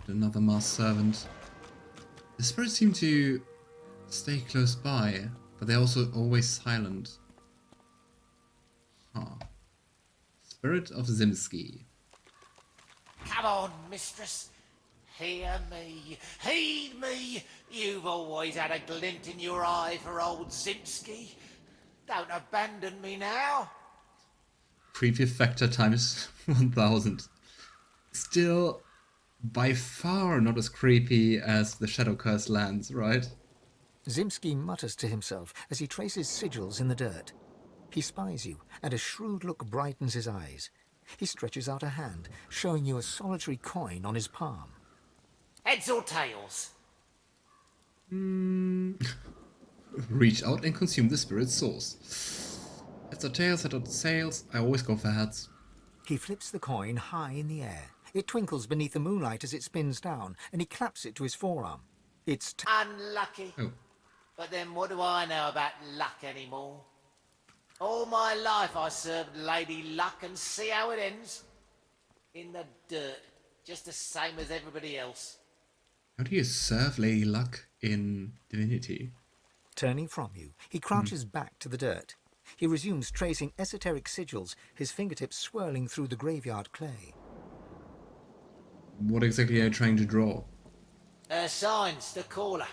Another masked servant. The spirits seem to stay close by, but they're also always silent. Huh. Spirit of Zimski. Come on, mistress. Hear me. Heed me. You've always had a glint in your eye for old Zimski. Don't abandon me now. Creepy factor times 1000. Still, by far not as creepy as the Shadow Curse lands, right? Zimski mutters to himself as he traces sigils in the dirt. He spies you, and a shrewd look brightens his eyes. He stretches out a hand, showing you a solitary coin on his palm. Heads or tails? Reach out and consume the spirit's source. Heads or tails, head or tails, I always go for heads. He flips the coin high in the air. It twinkles beneath the moonlight as it spins down, and he claps it to his forearm. It's Unlucky. Oh. But then what do I know about luck anymore? All my life I served Lady Luck and see how it ends. In the dirt, just the same as everybody else. How do you serve Lady Luck in Divinity? Turning from you, he crouches back to the dirt. He resumes tracing esoteric sigils, his fingertips swirling through the graveyard clay. What exactly are you trying to draw? Signs to call her.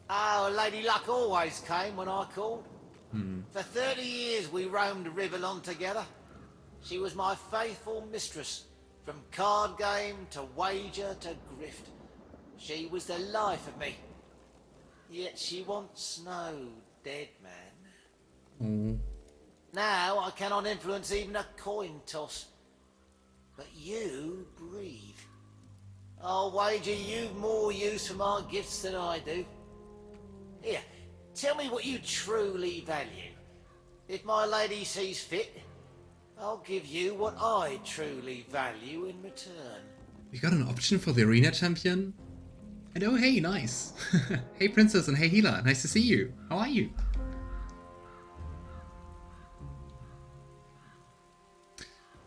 Oh, Lady Luck always came when I called. For 30 years we roamed Rivellon together. She was my faithful mistress, from card game to wager to grift. She was the life of me. Yet she once no dead man. Oh. Now I cannot influence even a coin toss. But you breathe. I'll wager you've more use for my gifts than I do. Here, tell me what you truly value. If my lady sees fit, I'll give you what I truly value in return. We got an option for the arena champion? And oh hey, nice. Hey princess and hey healer, nice to see you. How are you?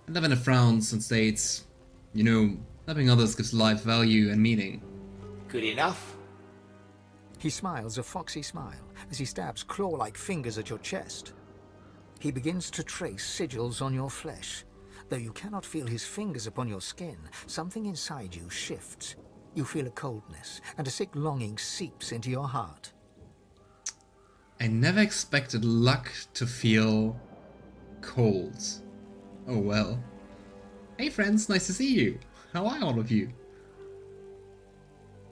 And Lavender frowns and states, you know, helping others gives life value and meaning. Good enough. He smiles a foxy smile as he stabs claw-like fingers at your chest. He begins to trace sigils on your flesh. Though you cannot feel his fingers upon your skin, something inside you shifts. You feel a coldness, and a sick longing seeps into your heart. I never expected Luck to feel cold. Oh well. Hey friends, nice to see you. How are all of you?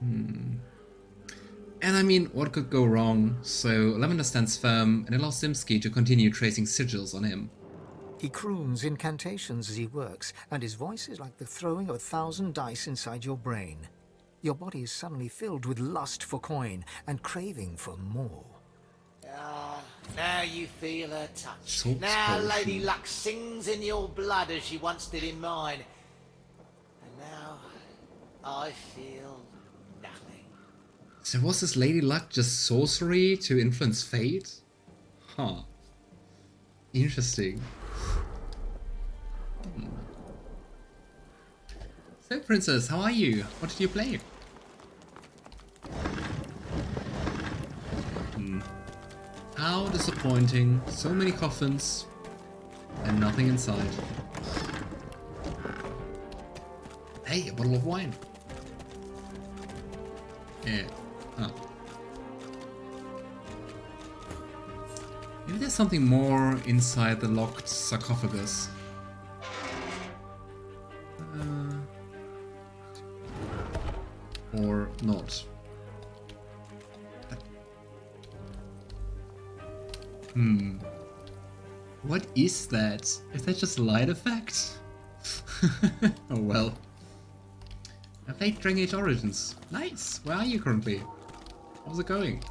And I mean, what could go wrong? So Lavender stands firm and allows Zimski to continue tracing sigils on him. He croons incantations as he works, and his voice is like the throwing of 1,000 dice inside your brain. Your body is suddenly filled with lust for coin and craving for more. Ah, now you feel her touch. Salt Now potion. Lady Luck sings in your blood as she once did in mine. And now I feel nothing. So was this Lady Luck just sorcery to influence fate? Huh. Interesting. So princess, how are you? What did you play? How disappointing. So many coffins and nothing inside. Hey, a bottle of wine. Yeah. Oh. Maybe there's something more inside the locked sarcophagus. Or not. What is that? Is that just light effect? Oh well. I played Dragon Age Origins. Nice! Where are you currently? How's it going?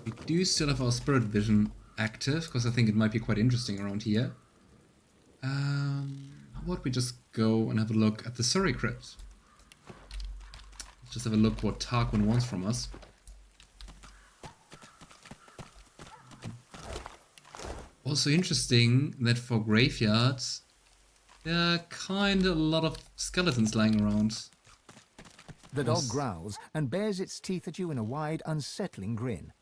We do still have our spirit vision active, because I think it might be quite interesting around here. How about we just go and have a look at the Surrey Crypt? Let's just have a look what Tarquin wants from us. Also interesting that for graveyards, there are kinda a lot of skeletons lying around. The dog growls and bares its teeth at you in a wide, unsettling grin.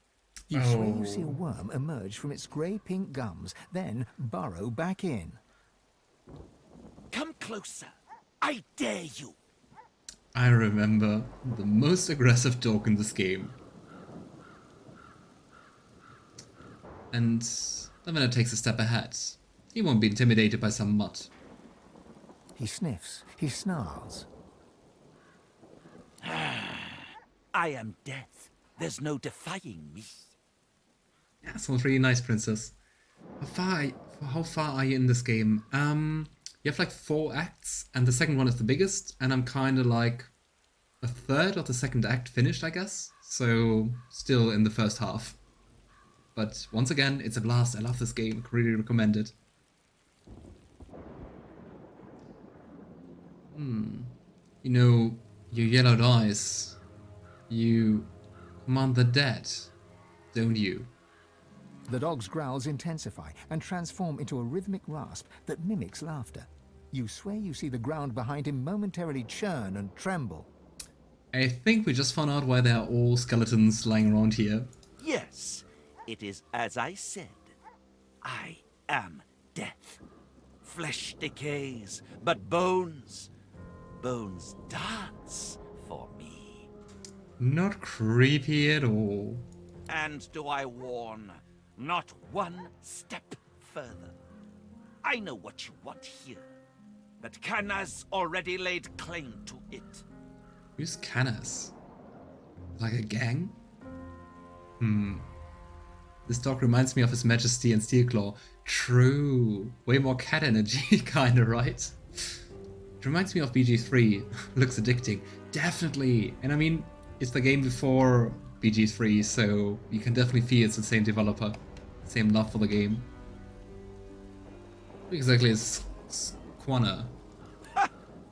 You swear you see a worm emerge from its grey-pink gums, then burrow back in. Come closer. I dare you. I remember the most aggressive dog in this game. And Lavender takes a step ahead. He won't be intimidated by some mud. He sniffs, he snarls. I am death. There's no defying me. Yeah, sounds really nice, Princess. How far are you in this game? You have like 4 acts, and the second one is the biggest, and I'm kind of like a third of the second act finished, I guess. So still in the first half. But once again, it's a blast. I love this game. Really recommend it. You know, your yellowed eyes. You command the dead, don't you? The dog's growls intensify and transform into a rhythmic rasp that mimics laughter. You swear you see the ground behind him momentarily churn and tremble. I think we just found out why there are all skeletons lying around here. Yes, it is as I said. I am death. Flesh decays, but bones dance for me. Not creepy at all. And do I warn, not one step further. I know what you want here, but Kana's already laid claim to it. Who's Canas? Like a gang? This dog reminds me of His Majesty and Steelclaw. True. Way more cat energy, kinda, right? It reminds me of BG3. Looks addicting. Definitely. And I mean, it's the game before BG3, so you can definitely feel it's the same developer. Same love for the game. Exactly as Quana.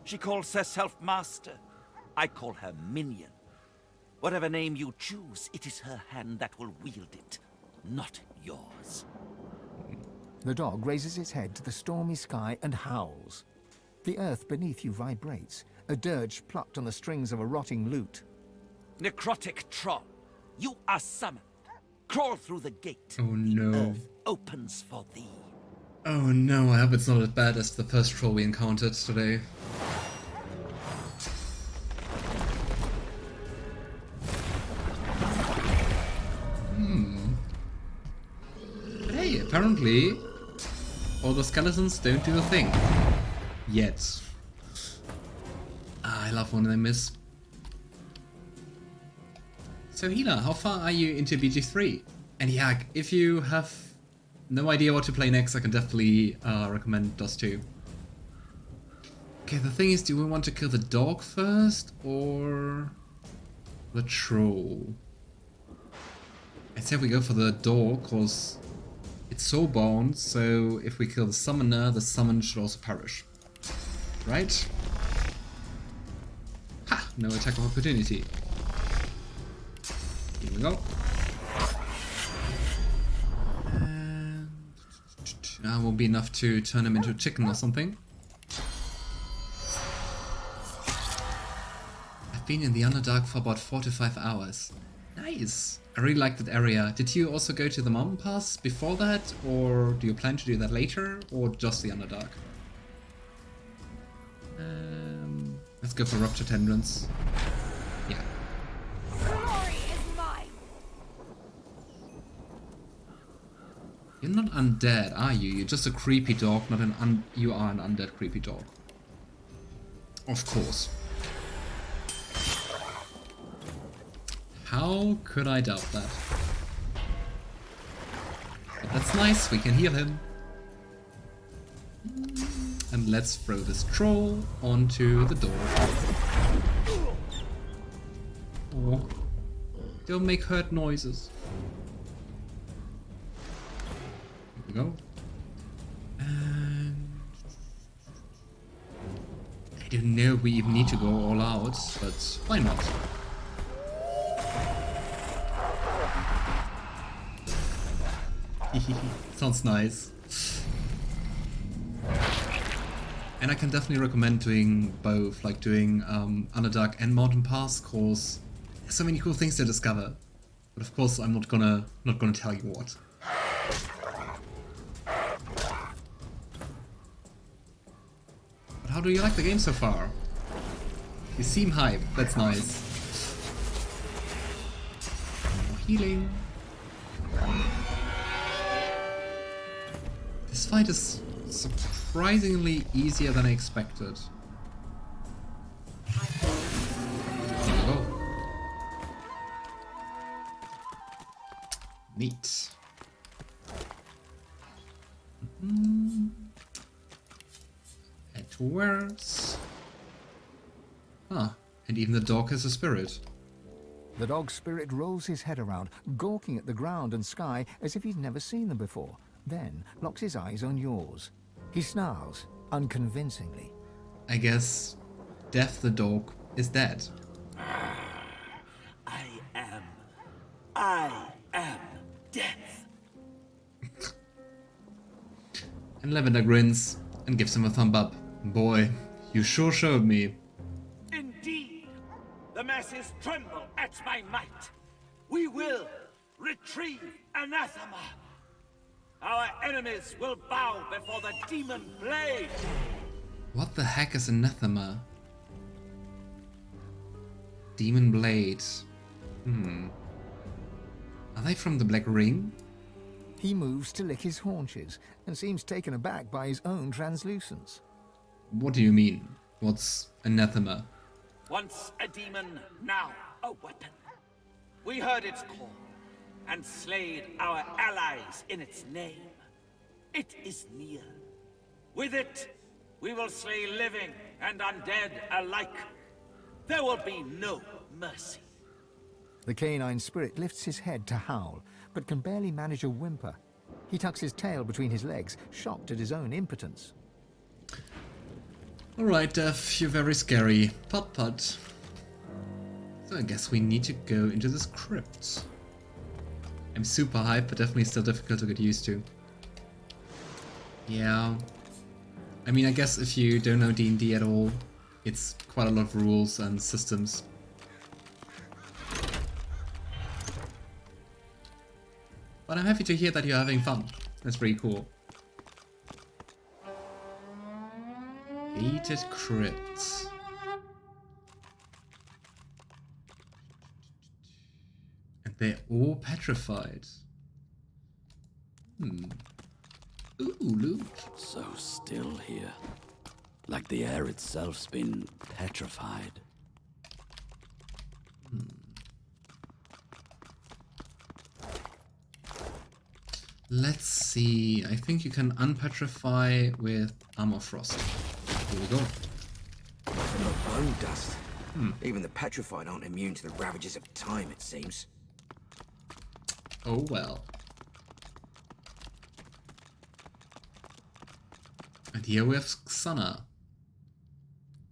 She calls herself master. I call her minion. Whatever name you choose, it is her hand that will wield it, not yours. The dog raises its head to the stormy sky and howls. The earth beneath you vibrates, a dirge plucked on the strings of a rotting lute. Necrotic troll, you are summoned. Crawl through the gate. Oh no. The earth opens for thee. Oh no, I hope it's not as bad as the first troll we encountered today. But hey, apparently all the skeletons don't do a thing. Yet. I love when they miss. So Hila, how far are you into BG3? And yeah, if you have no idea what to play next, I can definitely recommend Dust 2. Okay, the thing is, do we want to kill the dog first, or the troll? I'd say we go for the dog, because it's so bound, so if we kill the summoner, the summon should also perish. Right? Ha! No attack of opportunity. Here we go. And that won't be enough to turn him into a chicken or something. I've been in the Underdark for about 4 to 5 hours. Nice! I really like that area. Did you also go to the mountain pass before that, or do you plan to do that later, or just the Underdark? Let's go for Rupture Tendrils. Yeah. Glory is mine. You're not undead, are you? You're just a creepy dog, not an you are an undead creepy dog. Of course. How could I doubt that? But that's nice, we can heal him. And let's throw this troll onto the door. Oh, don't make hurt noises. Here we go. And I don't know if we even need to go all out, but why not? Sounds nice. And I can definitely recommend doing both, like doing Underdark and Mountain Pass, cause there's so many cool things to discover. But of course, I'm not gonna tell you what. But how do you like the game so far? You seem hype. That's nice. More healing. This fight is surprisingly easier than I expected. There we go. Neat. Adventerous. Ah, and even the dog has a spirit. The dog's spirit rolls his head around, gawking at the ground and sky as if he's never seen them before, then locks his eyes on yours. He snarls, unconvincingly. I guess Death the dog is dead. I am death. And Lavender grins and gives him a thumb up. Boy, you sure showed me. Indeed, the masses tremble at my might. We will retrieve Anathema. Our enemies will bow before the demon blade. What the heck is Anathema? Demon blade. Are they from the Black Ring? He moves to lick his haunches and seems taken aback by his own translucence. What do you mean? What's Anathema? Once a demon, now a weapon. We heard its call and slayed our allies in its name. It is near. With it, we will slay living and undead alike. There will be no mercy. The canine spirit lifts his head to howl, but can barely manage a whimper. He tucks his tail between his legs, shocked at his own impotence. Alright, Death, you're very scary. Put put. So I guess we need to go into this crypt. I'm super hyped, but definitely still difficult to get used to. Yeah. I mean, I guess if you don't know D&D at all, it's quite a lot of rules and systems. But I'm happy to hear that you're having fun. That's pretty cool. Gated crypt. And they're all petrified. Ooh, look. So still here. Like the air itself's been petrified. Let's see. I think you can unpetrify with Armor Frost. Here we go. No bone dust. Even the petrified aren't immune to the ravages of time, it seems. Oh well. And here we have Xana.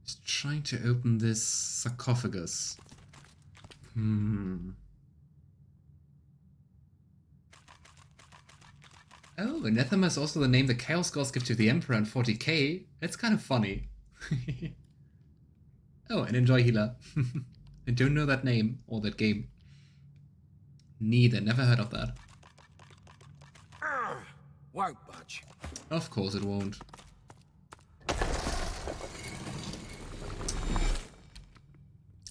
He's trying to open this sarcophagus. Oh, Anathema is also the name the Chaos Gods give to the Emperor in 40k. That's kind of funny. Oh, and enjoy healer. I don't know that name or that game. Neither, never heard of that. Won't budge. Of course it won't.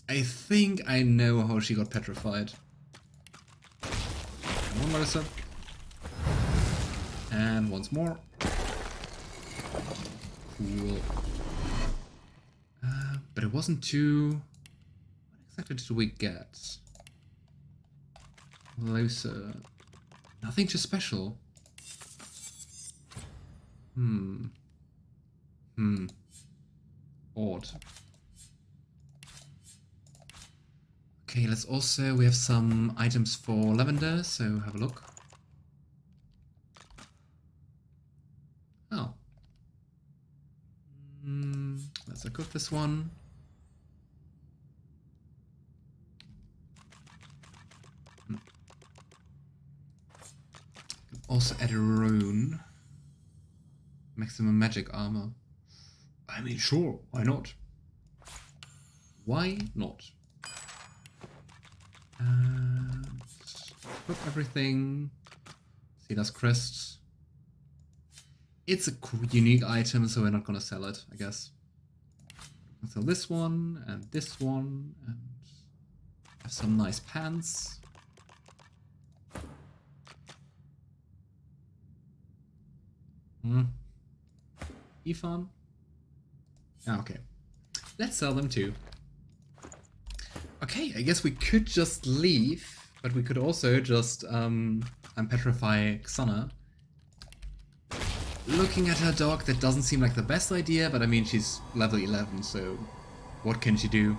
I think I know how she got petrified. Come on, Marissa. And once more. Cool. But it wasn't too... What exactly did we get? Lohse. Nothing too special. Odd. Okay, let's also... We have some items for Lavender, so have a look. Oh. Let's equip this one. also add a rune. Maximum magic armor. I mean, sure, why not? Why not? Equip everything. See, that's crest. It's a unique item, so we're not gonna sell it, I guess. I'll sell this one, and have some nice pants. Ifan? Ah, okay. Let's sell them too. Okay, I guess we could just leave, but we could also just petrify Xana. Looking at her dog, that doesn't seem like the best idea, but I mean, she's level 11, so what can she do?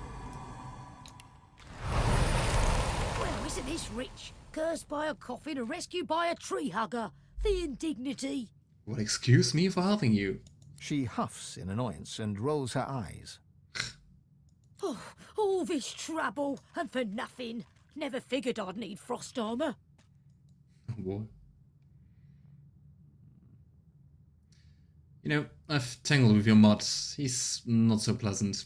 Well, isn't this rich? Cursed by a coffin and rescued by a tree hugger. The indignity. Well, excuse me for helping you. She huffs in annoyance and rolls her eyes. Oh, all this trouble, and for nothing. Never figured I'd need frost armor. What? You know, I've tangled with your mod. He's not so pleasant.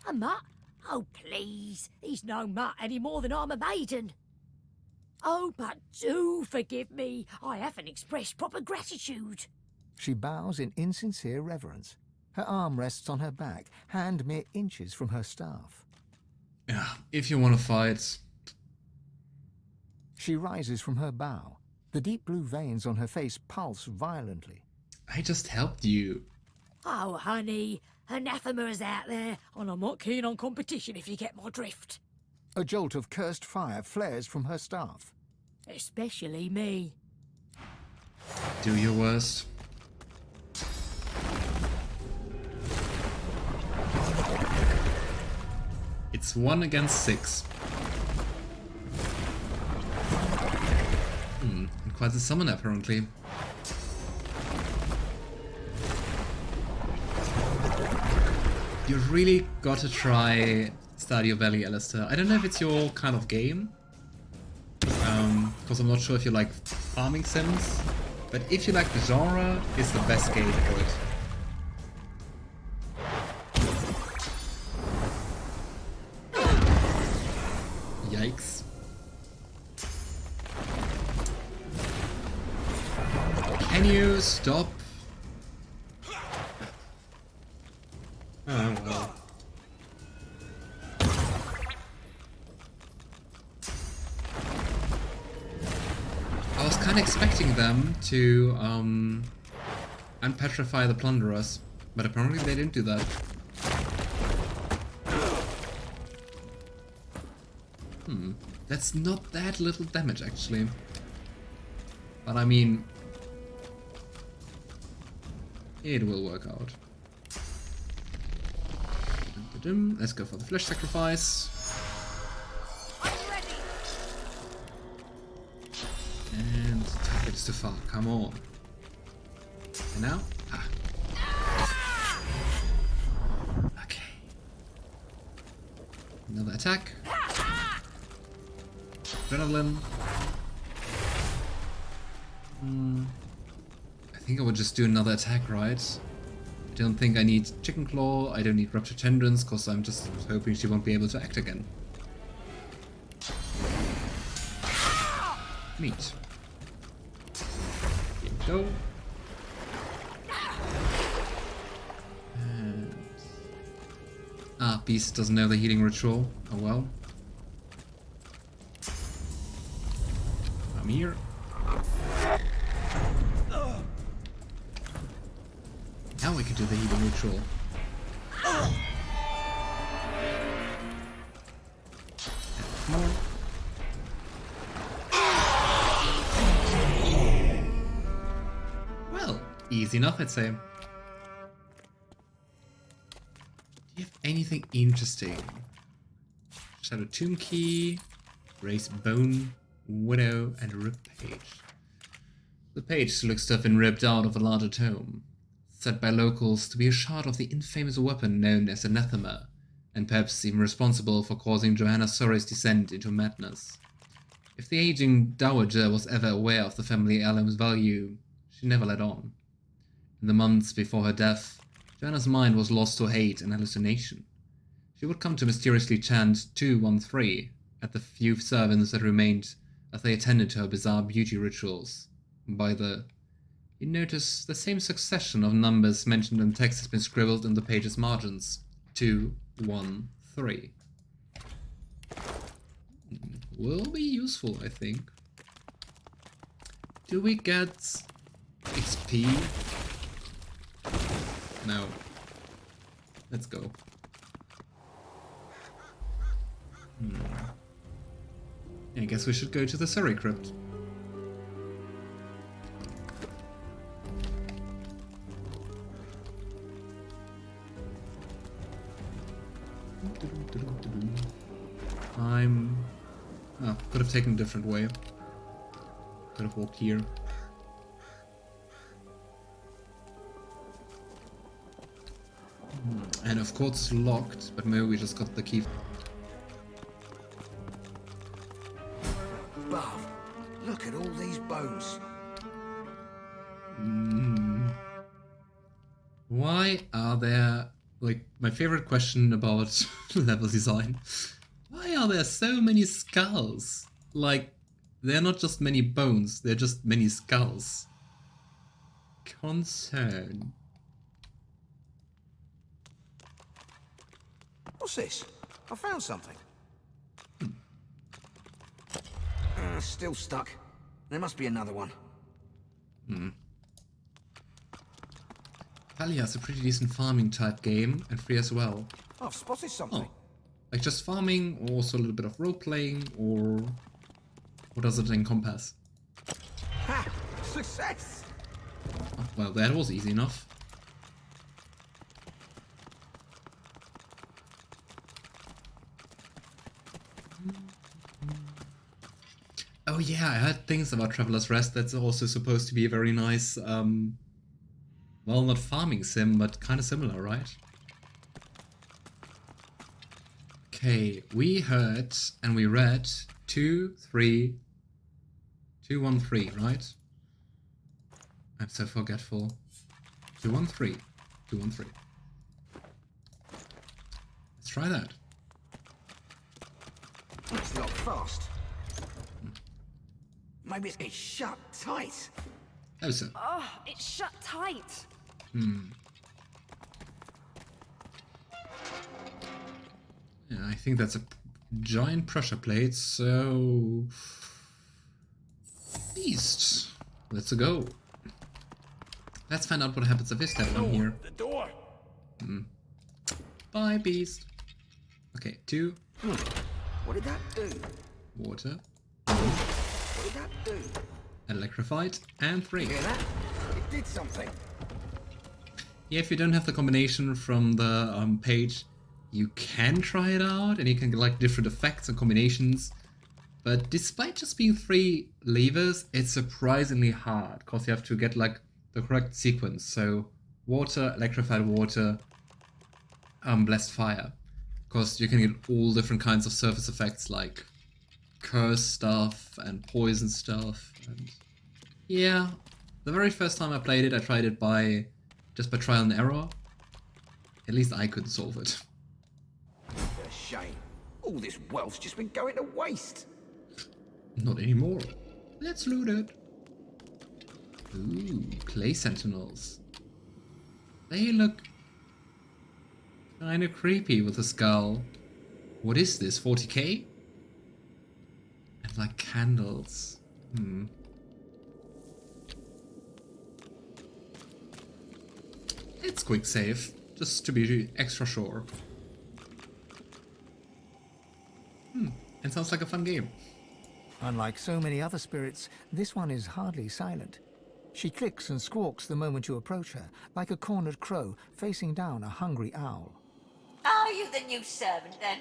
A mutt? Oh, please. He's no mutt any more than I'm a maiden. Oh, but do forgive me. I haven't expressed proper gratitude. She bows in insincere reverence. Her arm rests on her back, hand mere inches from her staff. Yeah, if you want to fight. She rises from her bow. The deep blue veins on her face pulse violently. I just helped you. Oh, honey, Anathema is out there, and I'm not keen on competition if you get my drift. A jolt of cursed fire flares from her staff. Especially me. Do your worst. It's 1 against 6. And quite the summon apparently. You've really got to try Stardew Valley, Alistair. I don't know if it's your kind of game, because I'm not sure if you like farming sims, but if you like the genre, it's the best game for it. Yikes. Can you stop? Oh well. I was kind of expecting them to unpetrify the plunderers, but apparently they didn't do that. That's not that little damage actually. But I mean, it will work out. Let's go for the flesh sacrifice. I'm ready. And target is too far, come on. And now? Ah. Okay. Another attack. Adrenaline. I think I would just do another attack, right? I don't think I need Chicken Claw, I don't need Ruptured Tendons, because I'm just hoping she won't be able to act again. Neat. Here we go. And... Beast doesn't know the healing ritual. Oh well. I'm here. Now we can do the healing ritual. More. Well, easy enough, I'd say. Do you have anything interesting? Shadow Tomb Key, Raise Bone, Widow, and Rib Page. The page looks to have been ripped out of a larger tome, said by locals to be a shard of the infamous weapon known as Anathema, and perhaps even responsible for causing Johanna Sore's descent into madness. If the aging dowager was ever aware of the family heirloom's value, she never let on. In the months before her death, Joanna's mind was lost to hate and hallucination. She would come to mysteriously chant 213 at the few servants that remained as they attended to her bizarre beauty rituals. You notice the same succession of numbers mentioned in text has been scribbled in the page's margins. 213. Will be useful, I think. Do we get XP? No. Let's go. I guess we should go to the Surrey Crypt. Could have taken a different way. Could have walked here. And of course it's locked, but maybe we just got the key. Buff, look at all these bones. Why are there, like, my favorite question about level design, why are there so many skulls? Like, they're not just many bones, they're just many skulls. Concern. What's this? I found something. Still stuck. There must be another one. Talia's a pretty decent farming type game, and free as well. I've spotted something. Oh. Like just farming, or also a little bit of role playing, or what does it encompass? Ha! Success! Oh, well, that was easy enough. Oh yeah, I heard things about Traveler's Rest. That's also supposed to be a very nice, well, not farming sim, but kind of similar, right? Okay, we heard and we read 213, right? I'm so forgetful. 213. Let's try that. It's locked fast. Maybe it's shut tight. Oh, so. Oh, it's shut tight. Yeah, I think that's a giant pressure plate, so... Beast. Let's go. Let's find out what happens if I step on here. The door. Bye, beast. Okay, 2. What did that do? Water. What did that do? Electrified. And 3. Hear that? It did something. Yeah, if you don't have the combination from the page, you can try it out, and you can get like different effects and combinations. But despite just being 3 levers, it's surprisingly hard, because you have to get like the correct sequence. So water, electrified water, blessed fire. Because you can get all different kinds of surface effects like curse stuff and poison stuff. And yeah, the very first time I played it, I tried it just by trial and error. At least I couldn't solve it. A shame. All this wealth's just been going to waste. Not anymore. Let's loot it. Ooh, clay sentinels. They look kinda creepy with a skull. What is this, 40k? And like candles. It's quick save, just to be extra sure. And sounds like a fun game. Unlike so many other spirits, this one is hardly silent. She clicks and squawks the moment you approach her, like a cornered crow facing down a hungry owl. Are you the new servant, then?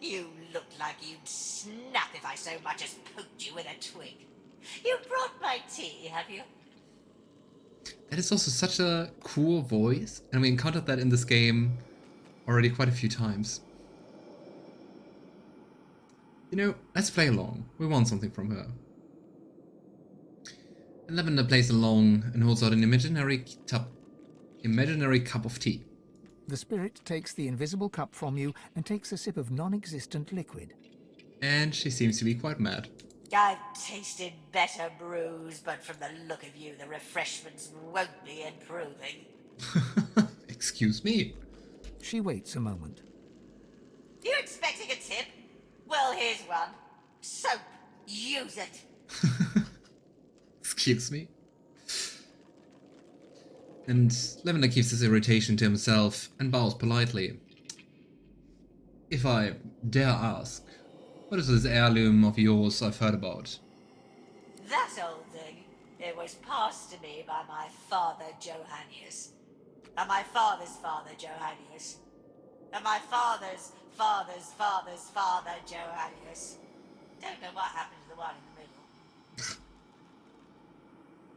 You look like you'd snap if I so much as poked you with a twig. You brought my tea, have you? That is also such a cool voice, and we encountered that in this game already quite a few times. You know, let's play along. We want something from her. And Lavender plays along and holds out an imaginary cup of tea. The spirit takes the invisible cup from you and takes a sip of non-existent liquid. And she seems to be quite mad. I've tasted better brews, but from the look of you, the refreshments won't be improving. Excuse me. She waits a moment. You expecting a tip? Well, here's one. Soap. Use it. Excuse me. And Lavender keeps his irritation to himself and bows politely. If I dare ask, what is this heirloom of yours I've heard about? That old thing. It was passed to me by my father, Johannius. And my father's father, Johannius. And my father's father's father's father, Johannius. Don't know what happened to the one in the middle.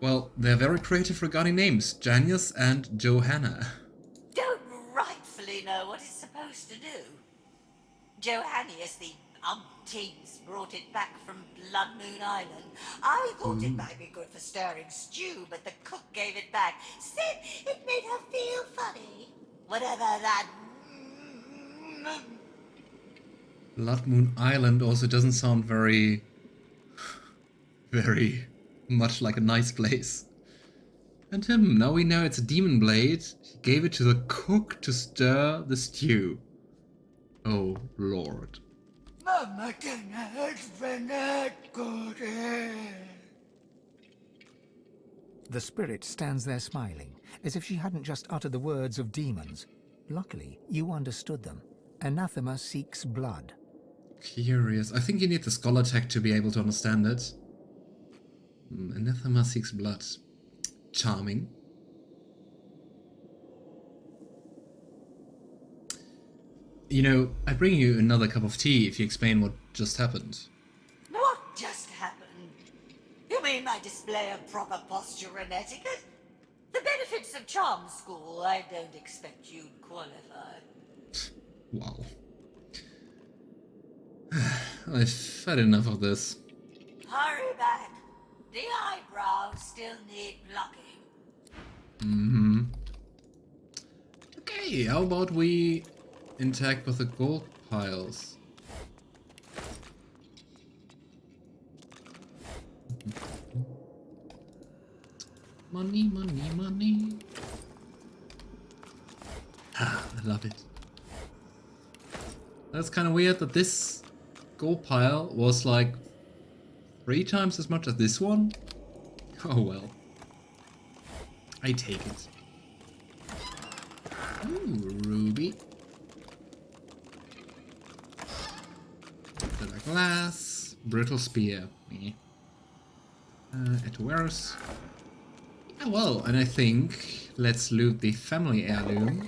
Well, they're very creative regarding names, Janus and Johanna. Don't rightfully know what it's supposed to do. Johannius, the umpteens, brought it back from Blood Moon Island. I thought it might be good for stirring stew, but the cook gave it back. Said it made her feel funny. Whatever that... Blood Moon Island also doesn't sound very much like a nice place. And now we know it's a demon blade. He gave it to the cook to stir the stew. Oh, Lord. Mama cannot not good. The spirit stands there smiling, as if she hadn't just uttered the words of demons. Luckily, you understood them. Anathema seeks blood. Curious. I think you need the scholar tech to be able to understand it. Anathema seeks blood. Charming. You know, I bring you another cup of tea if you explain what just happened. What just happened? You mean my display of proper posture and etiquette? The benefits of charm school, I don't expect you'd qualify. Wow. I've had enough of this. Hurry back. The eyebrows still need blocking. Mm-hmm. Okay, how about we interact with the gold piles? Money, money, money. Ah, I love it. That's kind of weird that this gold pile was like 3 times as much as this one. Oh well. I take it. Ooh, ruby. Silver glass. Brittle spear. Adventerous. Yeah, well, and I think let's loot the family heirloom.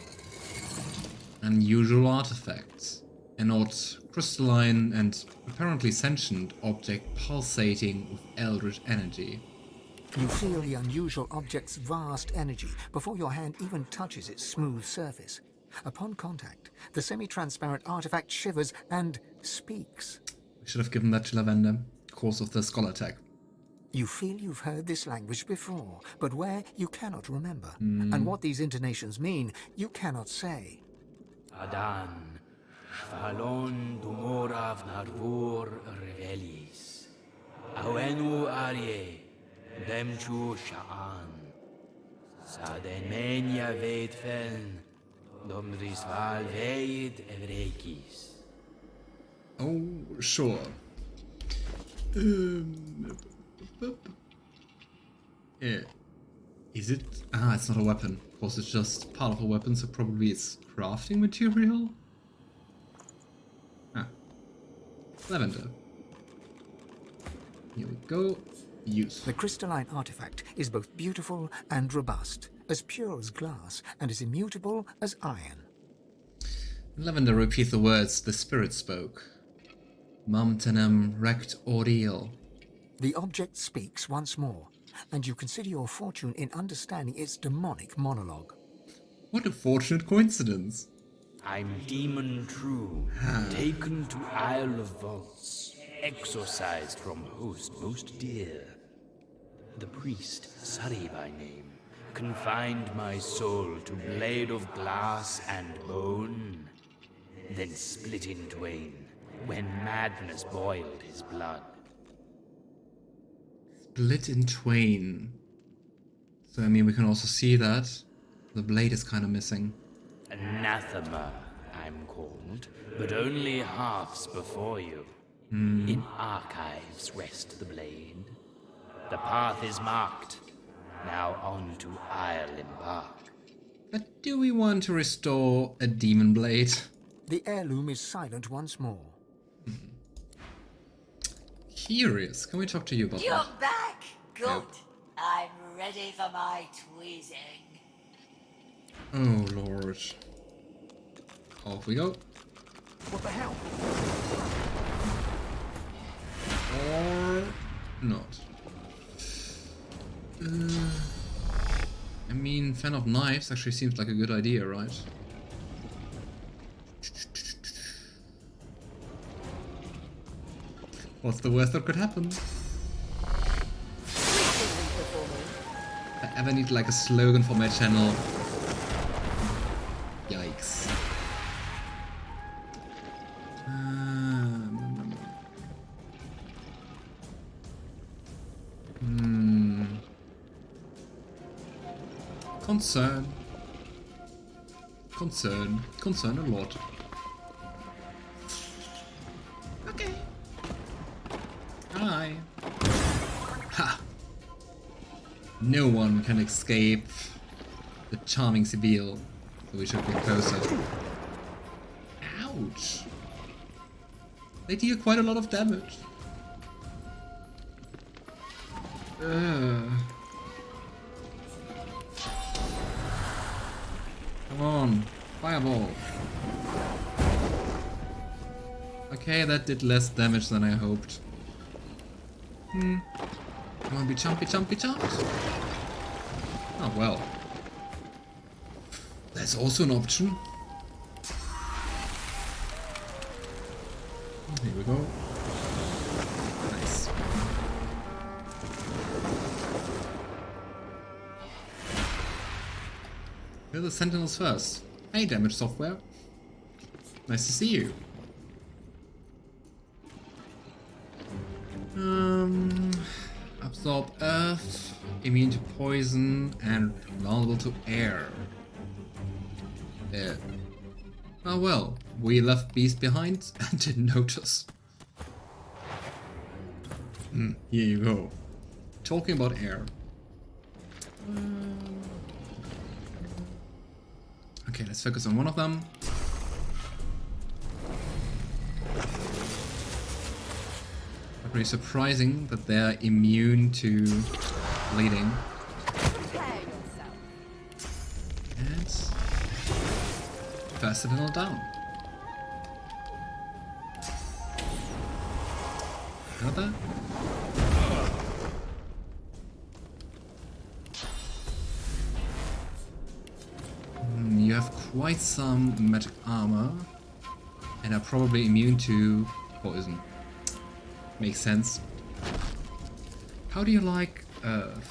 Unusual artifacts. An odd crystalline and apparently sentient object pulsating with eldritch energy. You feel the unusual object's vast energy before your hand even touches its smooth surface. Upon contact, the semi-transparent artifact shivers and speaks. We should have given that to Lavender, course of the scholar tech. You feel you've heard this language before, but where you cannot remember. And what these intonations mean, you cannot say. Adan, falon dumorav narvur revelis. Awenu arie, demchu sha'an. Sadenmenia veitfen, domrisval veit evrekis. Oh, sure. Is it? Ah, it's not a weapon. Of course, it's just part of a weapon, so probably it's crafting material? Ah. Lavender. Here we go. Use. The crystalline artifact is both beautiful and robust, as pure as glass and as immutable as iron. Lavender repeats the words the spirit spoke. Mumtenum rect ordeal. The object speaks once more, and you consider your fortune in understanding its demonic monologue. What a fortunate coincidence. I'm Demon True, taken to Isle of Vaults, exorcised from host most dear. The priest, Surrey by name, confined my soul to blade of glass and bone, then split in twain when madness boiled his blood. Split in twain. So, I mean, we can also see that the blade is kind of missing. Anathema, I'm called, but only halves before you. In archives rest the blade. The path is marked. Now on to Isle embark. But do we want to restore a demon blade? The heirloom is silent once more. Curious. Can we talk to you about You're that? back! Good. Yep. I'm ready for my tweezing. Oh, Lord. Off we go. What the hell? Or not. I mean, fan of knives actually seems like a good idea, right? What's the worst that could happen? If I ever need like a slogan for my channel. Yikes. Concern a lot. Okay. Hi. Ha! No one can escape the charming Sebille, so we should get closer. Ouch! They deal quite a lot of damage. Come on, fireball. Okay, that did less damage than I hoped. Come on, be jumpy, jumpy, jumps. Oh well. That's also an option. Here we go. Nice. Here are the sentinels first. Hey, damage software. Nice to see you. Absorb earth, immune to poison, and vulnerable to air. There. Oh well, we left beast behind and didn't notice. Here you go. Talking about air. Okay, let's focus on one of them. Pretty surprising that they're immune to bleeding. And first sentinel down. Got that? You have quite some magic armor and are probably immune to poison. Makes sense. How do you like Earth?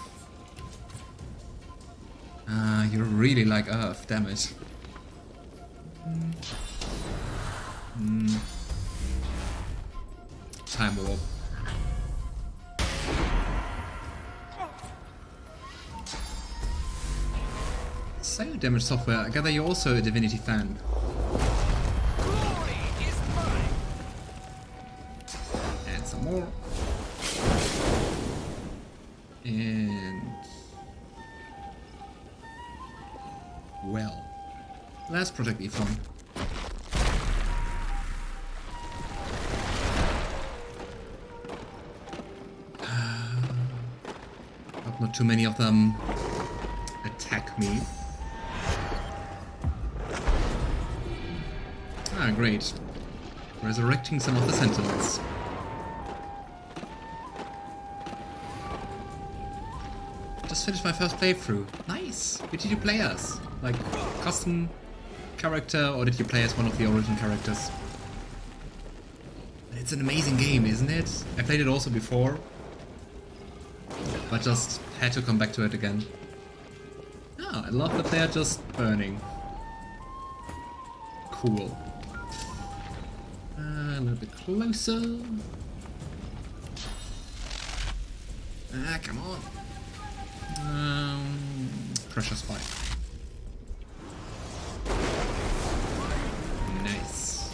You really like Earth, damn it. Time warp. So damage software, I gather you're also a Divinity fan. And some more. And well, let's protect Ifan. Hope not too many of them attack me. Ah, great. Resurrecting some of the sentinels. Just finished my first playthrough. Nice! Who did you play as? Like, custom character or did you play as one of the origin characters? It's an amazing game, isn't it? I played it also before, but just had to come back to it again. Oh, I love that they're just burning. Cool. A little bit closer. Ah, come on. Pressure spike. Nice.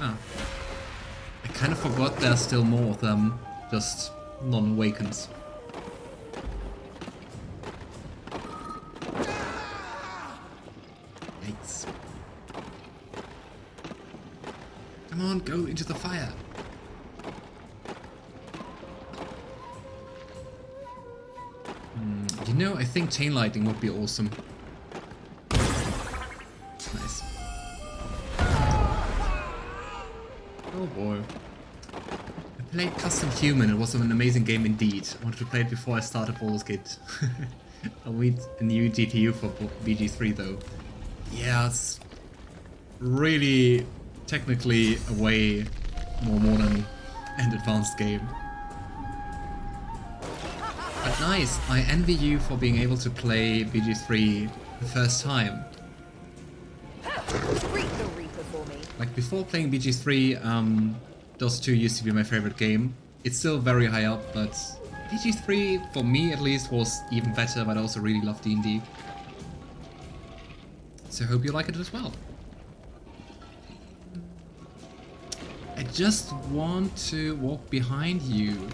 Ah. I kind of forgot there's still more of them, just non-awakens. Yikes. Come on, go into the fire. You know, I think chain lightning would be awesome. Nice. Oh boy. I played Custom Human, it was an amazing game indeed. I wanted to play it before I started Baldur's Gate. I'll need a new GPU for BG3 though. Yeah, it's really technically a way more modern and advanced game. But nice, I envy you for being able to play BG3 the first time. Like before playing BG3, those two used to be my favorite game. It's still very high up, but BG3, for me at least, was even better, but I also really love D&D. So I hope you like it as well. I just want to walk behind you.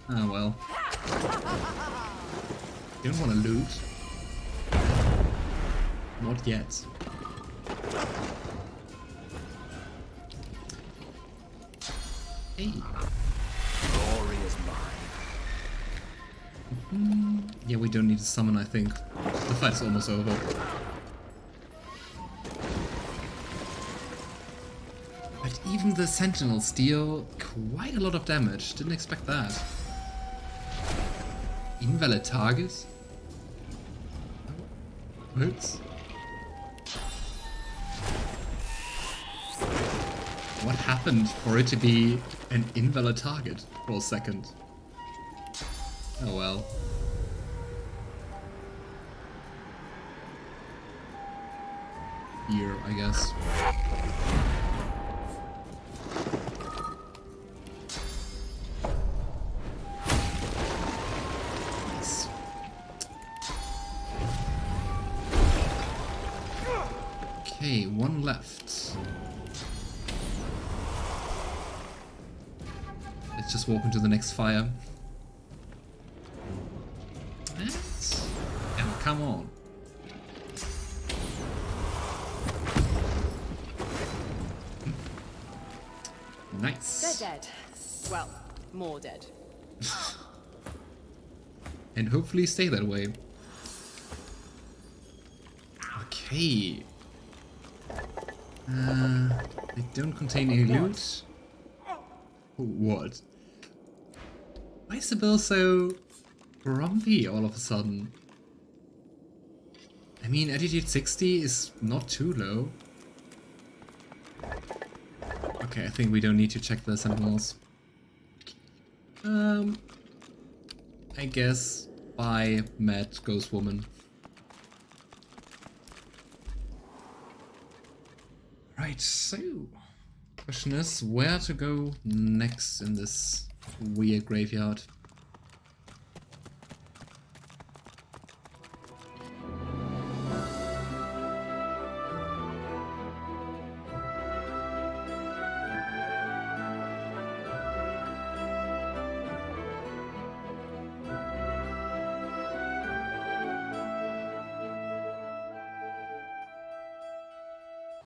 Oh well. You don't want to loot. Not yet. Hey. Glory is mine. Yeah, we don't need to summon, I think. The fight's almost over. But even the sentinels deal quite a lot of damage. Didn't expect that. Invalid target? Oops. What happened for it to be an invalid target for a second? Oh well. Here, I guess. Nice. Okay, one left. Let's just walk into the next fire. And come on. Nice. They're dead. Well, more dead. And hopefully stay that way. Okay. They don't contain any loot. What? Why is Sebille so grumpy all of a sudden? I mean, attitude 60 is not too low. Okay, I think we don't need to check the sentinels. I guess bye, mad ghost woman. Right, so question is where to go next in this weird graveyard.